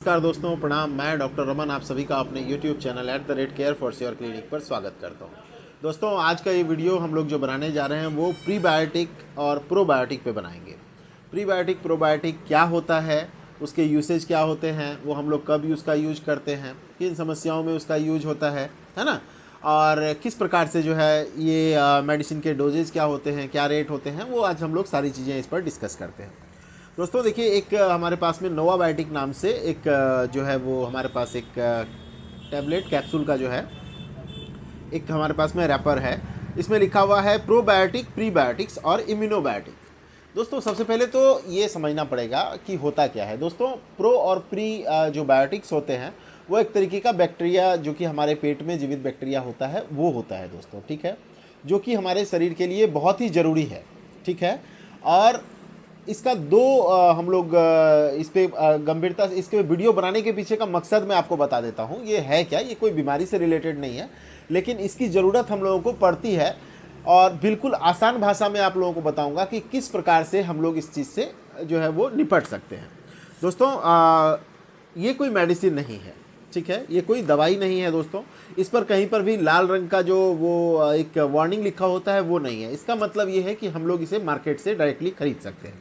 नमस्कार दोस्तों, प्रणाम। मैं डॉक्टर रमन आप सभी का अपने YouTube channel @care for your clinic पर स्वागत करता हूं। दोस्तों, आज का ये वीडियो हम लोग जो बनाने जा रहे हैं वो प्रीबायोटिक और प्रोबायोटिक पे बनाएंगे। प्रीबायोटिक प्रोबायोटिक क्या होता है, उसके यूसेज क्या होते हैं, वो हम लोग कब उसका यूज करते हैं, किन समस्याओं में उसका यूज होता है ना, और किस प्रकार से जो है ये मेडिसिन के डोजेज क्या होते हैं, क्या रेट होते हैं, वो आज हम लोग सारी चीज़ें इस पर डिस्कस करते हैं। दोस्तों देखिए, एक हमारे पास में नोवाबायोटिक नाम से एक जो है वो हमारे पास एक टैबलेट कैप्सूल का जो है एक हमारे पास में रैपर है। इसमें लिखा हुआ है प्रोबायोटिक, प्रीबायोटिक्स और इम्यूनोबायोटिक। दोस्तों सबसे पहले तो ये समझना पड़ेगा कि होता क्या है। दोस्तों प्रो और प्री जो बायोटिक्स होते हैं वो एक तरीके का बैक्टीरिया जो कि हमारे पेट में जीवित बैक्टीरिया होता है वो होता है दोस्तों, ठीक है, जो कि हमारे शरीर के लिए बहुत ही ज़रूरी है, ठीक है। और इसका दो हम लोग इस पे गंभीरता से इसके वीडियो बनाने के पीछे का मकसद मैं आपको बता देता हूँ। ये है क्या, ये कोई बीमारी से रिलेटेड नहीं है, लेकिन इसकी ज़रूरत हम लोगों को पड़ती है और बिल्कुल आसान भाषा में आप लोगों को बताऊंगा कि किस प्रकार से हम लोग इस चीज़ से जो है वो निपट सकते हैं। दोस्तों ये कोई मेडिसिन नहीं है, ठीक है, ये कोई दवाई नहीं है दोस्तों। इस पर कहीं पर भी लाल रंग का जो वो एक वार्निंग लिखा होता है वो नहीं है। इसका मतलब ये है कि हम लोग इसे मार्केट से डायरेक्टली खरीद सकते हैं,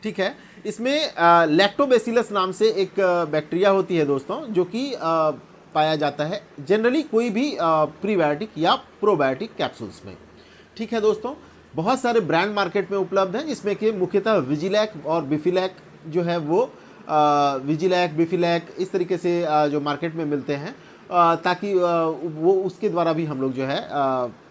ठीक है। इसमें लैक्टोबैसिलस नाम से एक बैक्टीरिया होती है दोस्तों, जो कि पाया जाता है जनरली कोई भी प्रीबायोटिक या प्रोबायोटिक कैप्सूल्स में, ठीक है दोस्तों। बहुत सारे ब्रांड मार्केट में उपलब्ध हैं, जिसमें कि मुख्यतः विजिलैक और बिफिलैक जो है वो विजिलैक, बिफिलैक इस तरीके से जो मार्केट में मिलते हैं, ताकि वो उसके द्वारा भी हम लोग जो है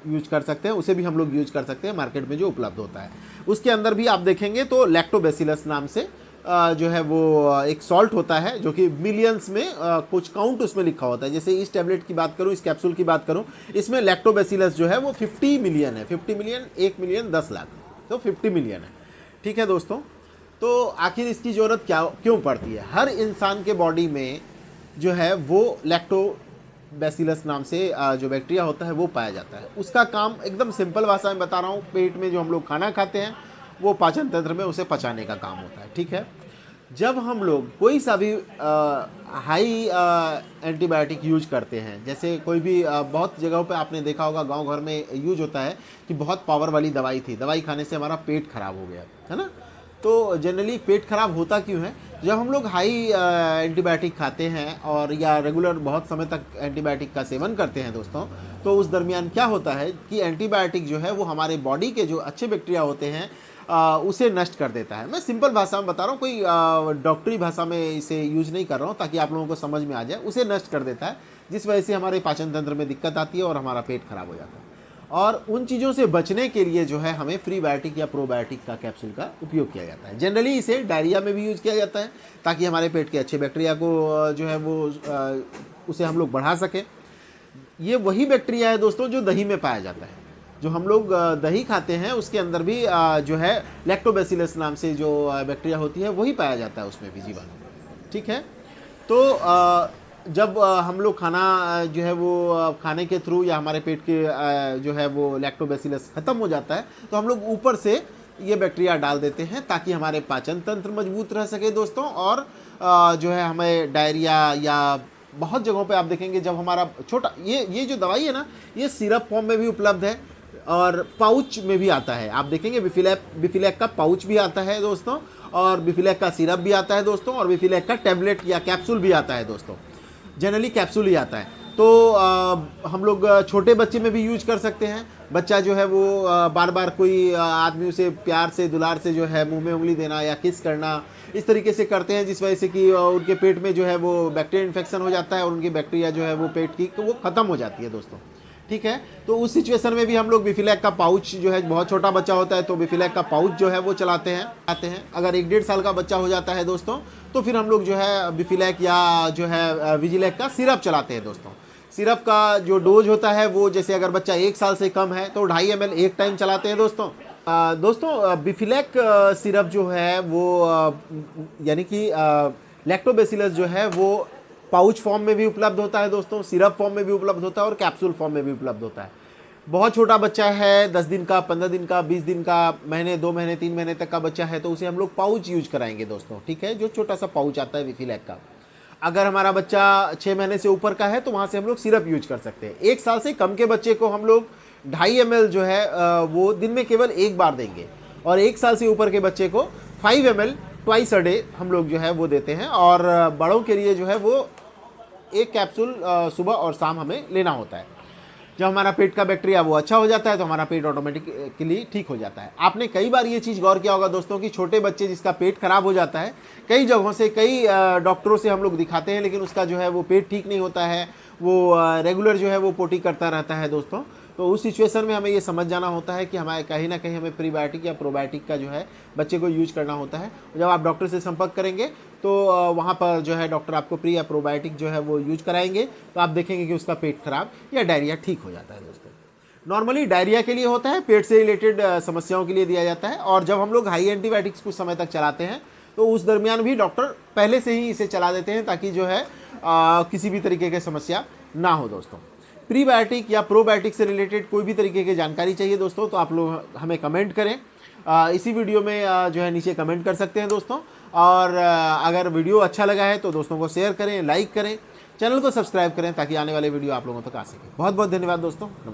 यूज कर सकते हैं, उसे भी हम लोग यूज कर सकते हैं मार्केट में जो उपलब्ध होता है। उसके अंदर भी आप देखेंगे तो लैक्टोबैसिलस नाम से जो है वो एक सॉल्ट होता है, जो कि मिलियंस में कुछ काउंट उसमें लिखा होता है। जैसे इस टैबलेट की बात करूं, इस कैप्सूल की बात करूं, इसमें लैक्टोबैसिलस जो है वो 50 मिलियन है। 50 मिलियन, 1 मिलियन 10 लाख, तो 50 मिलियन है, ठीक है दोस्तों। तो आखिर इसकी ज़रूरत क्यों पड़ती है? हर इंसान के बॉडी में जो है वो लैक्टोबैसिलस नाम से जो बैक्टीरिया होता है वो पाया जाता है। उसका काम एकदम सिंपल भाषा में बता रहा हूँ, पेट में जो हम लोग खाना खाते हैं वो पाचन तंत्र में उसे पचाने का काम होता है, ठीक है। जब हम लोग कोई सा भी हाई एंटीबायोटिक यूज करते हैं, जैसे कोई भी बहुत जगहों पे आपने देखा होगा गांव घर में यूज होता है कि बहुत पावर वाली दवाई थी, दवाई खाने से हमारा पेट खराब हो गया, है ना। तो जनरली पेट खराब होता क्यों है? जब हम लोग हाई एंटीबायोटिक खाते हैं और या रेगुलर बहुत समय तक एंटीबायोटिक का सेवन करते हैं दोस्तों, तो उस दरमियान क्या होता है कि एंटीबायोटिक जो है वो हमारे बॉडी के जो अच्छे बैक्टीरिया होते हैं उसे नष्ट कर देता है। मैं सिंपल भाषा में बता रहा हूँ, कोई डॉक्टरी भाषा में इसे यूज नहीं कर रहा हूँ, ताकि आप लोगों को समझ में आ जाए। उसे नष्ट कर देता है, जिस वजह से हमारे पाचन तंत्र में दिक्कत आती है और हमारा पेट खराब हो जाता है। और उन चीज़ों से बचने के लिए जो है हमें प्रीबायोटिक या प्रोबायोटिक का कैप्सूल का उपयोग किया जाता है। जनरली इसे डायरिया में भी यूज किया जाता है, ताकि हमारे पेट के अच्छे बैक्टीरिया को जो है वो उसे हम लोग बढ़ा सकें। ये वही बैक्टीरिया है दोस्तों जो दही में पाया जाता है। जो हम लोग दही खाते हैं उसके अंदर भी जो है लैक्टोबैसिलस नाम से जो बैक्टीरिया होती है वही पाया जाता है उसमें भी, जीवाणु, ठीक है। तो जब हम लोग खाना जो है वो खाने के थ्रू या हमारे पेट के जो है वो लैक्टोबैसिलस ख़त्म हो जाता है, तो हम लोग ऊपर से ये बैक्टीरिया डाल देते हैं, ताकि हमारे पाचन तंत्र मजबूत रह सके दोस्तों। और जो है हमें डायरिया या बहुत जगहों पे आप देखेंगे, जब हमारा छोटा ये जो दवाई है ना, ये सिरप फॉर्म में भी उपलब्ध है और पाउच में भी आता है। आप देखेंगे बिफिलैक का पाउच भी आता है दोस्तों, और बिफिलैक का सिरप भी आता है दोस्तों, और बिफिलैक का टैबलेट या कैप्सूल भी आता है दोस्तों। जनरली कैप्सूल ही आता है। तो हम लोग छोटे बच्चे में भी यूज कर सकते हैं। बच्चा जो है वो बार बार कोई आदमी उसे प्यार से, दुलार से जो है मुंह में उंगली देना या किस करना, इस तरीके से करते हैं, जिस वजह से कि उनके पेट में जो है वो बैक्टीरिया इन्फेक्शन हो जाता है और उनकी बैक्टीरिया जो है वो पेट की वो ख़त्म हो जाती है दोस्तों, ठीक है। तो उस सिचुएशन में भी हम लोग बिफिलैक का पाउच जो है, बहुत छोटा बच्चा होता है तो बिफिलैक का पाउच जो है वो चलाते हैं। अगर 1-1.5 साल का बच्चा हो जाता है दोस्तों, तो फिर हम लोग जो है बिफिलैक या जो है विजिलैक का सिरप चलाते हैं दोस्तों। सिरप का जो डोज होता है वो, जैसे अगर बच्चा 1 साल से कम है तो 2.5 ml एक टाइम चलाते हैं दोस्तों। दोस्तों बिफिलैक सिरप जो है वो यानी कि लैक्टोबैसिलस जो है वो पाउच फॉर्म में भी उपलब्ध होता है दोस्तों, सिरप फॉर्म में भी उपलब्ध होता है और कैप्सूल फॉर्म में भी उपलब्ध होता है। बहुत छोटा बच्चा है, 10 दिन का, 15 दिन का, 20 दिन का, महीने, 2 महीने, 3 महीने तक का बच्चा है, तो उसे हम लोग पाउच यूज कराएंगे दोस्तों, ठीक है, जो छोटा सा पाउच आता है बिफिलैक का। अगर हमारा बच्चा 6 महीने से ऊपर का है तो वहाँ से हम लोग सिरप यूज कर सकते हैं। 1 साल से कम के बच्चे को हम लोग 2.5 ml जो है वो दिन में केवल एक बार देंगे, और 1 साल से ऊपर के बच्चे को 5 ml ट्वाइस अ डे हम लोग जो है वो देते हैं। और बड़ों के लिए जो है वो एक कैप्सूल सुबह और शाम हमें लेना होता है। जब हमारा पेट का बैक्टीरिया वो अच्छा हो जाता है तो हमारा पेट ऑटोमेटिकली ठीक हो जाता है। आपने कई बार ये चीज़ गौर किया होगा दोस्तों कि छोटे बच्चे जिसका पेट खराब हो जाता है, कई जगहों से कई डॉक्टरों से हम लोग दिखाते हैं, लेकिन उसका जो है वो पेट ठीक नहीं होता है, वो रेगुलर जो है वो पोटी करता रहता है दोस्तों। तो उस सिचुएशन में हमें ये समझ जाना होता है कि हमारे कहीं ना कहीं हमें प्रीबायोटिक या प्रोबायोटिक का जो है बच्चे को यूज करना होता है। जब आप डॉक्टर से संपर्क करेंगे तो वहाँ पर जो है डॉक्टर आपको प्री या प्रोबायोटिक जो है वो यूज कराएंगे, तो आप देखेंगे कि उसका पेट खराब या डायरिया ठीक हो जाता है दोस्तों। नॉर्मली डायरिया के लिए होता है, पेट से रिलेटेड समस्याओं के लिए दिया जाता है। और जब हम लोग हाई एंटीबायोटिक्स कुछ समय तक चलाते हैं तो उस दरमियान भी डॉक्टर पहले से ही इसे चला देते हैं ताकि जो है किसी भी तरीके की समस्या ना हो दोस्तों। प्रीबायोटिक या प्रोबायोटिक से रिलेटेड कोई भी तरीके की जानकारी चाहिए दोस्तों तो आप लोग हमें कमेंट करें। इसी वीडियो में जो है नीचे कमेंट कर सकते हैं दोस्तों। और अगर वीडियो अच्छा लगा है तो दोस्तों को शेयर करें, लाइक करें, चैनल को सब्सक्राइब करें ताकि आने वाले वीडियो आप लोगों तक आ सके। बहुत बहुत धन्यवाद दोस्तों।